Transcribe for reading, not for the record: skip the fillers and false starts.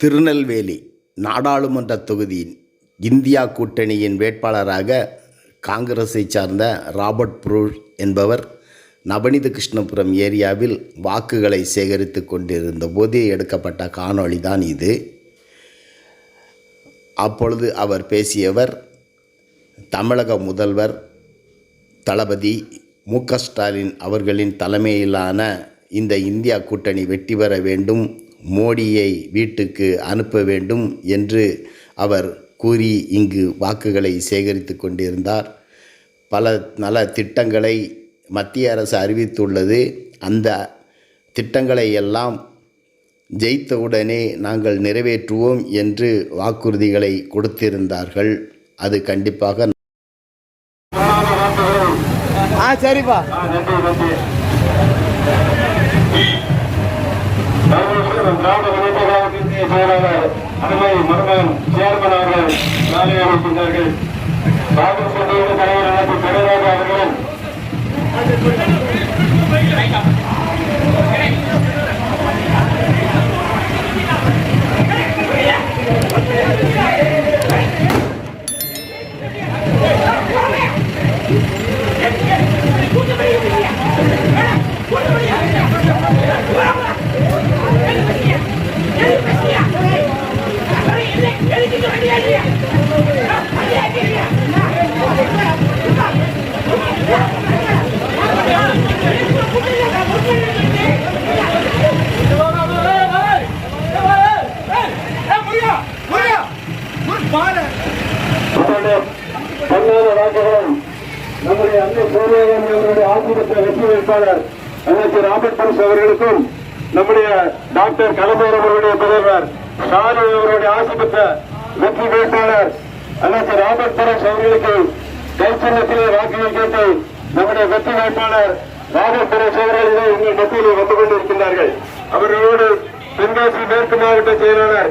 திருநெல்வேலி நாடாளுமன்ற தொகுதியின் இந்தியா கூட்டணியின் வேட்பாளராக காங்கிரஸை சார்ந்த ராபர்ட் புரூஸ் என்பவர் நவநீத கிருஷ்ணபுரம் ஏரியாவில் வாக்குகளை சேகரித்து கொண்டிருந்த போதே எடுக்கப்பட்ட காணொளி தான் இது. அப்பொழுது அவர் பேசியவர், தமிழக முதல்வர் தளபதி மு.க. ஸ்டாலின் அவர்களின் தலைமையிலான இந்த இந்தியா கூட்டணி வெற்றி பெற வேண்டும், மோடியை வீட்டுக்கு அனுப்ப வேண்டும் என்று அவர் கூறி இங்கு வாக்குகளை சேகரித்து கொண்டிருந்தார். பல நல திட்டங்களை மத்திய அரசு அறிவித்துள்ளது. அந்த திட்டங்களை எல்லாம் ஜெயித்தவுடனே நாங்கள் நிறைவேற்றுவோம் என்று வாக்குறுதிகளை கொடுத்திருந்தார்கள். அது கண்டிப்பாக சரிப்பா செயலாளர் அருமை மருமகன் சேர்மன் அவர்கள் நாளை அமைக்கின்றார்கள். பாபு சந்தையோடு தலைவர் எனக்கு பெறராஜா அவர்களும் நம்முடைய அன்னை சோனியா காந்தி அவர்களுடைய ஆட்சி பெற்ற வெற்றி வேட்பாளர் அமைச்சர் ராபர்ட் புரூஸ் அவர்களுக்கும், நம்முடைய டாக்டர் கலைஞர் அவர்களுடைய முதல்வர் ஸ்டாலின் அவர்களுடைய ஆட்சி பெற்ற வெற்றி வேட்பாளர் அமைச்சர் ராபர்ட் புரூஸ் அவர்களுக்கு கைச்சின்னத்திலே வாக்குகள் கேட்டு நம்முடைய வெற்றி வேட்பாளர் ராபர்ட் புரூஸ் அவர்கள் உங்கள் மத்தியில் வந்து கொண்டிருக்கின்றார்கள். அவர்களோடு தென்காசி மேற்கு மாவட்ட செயலாளர்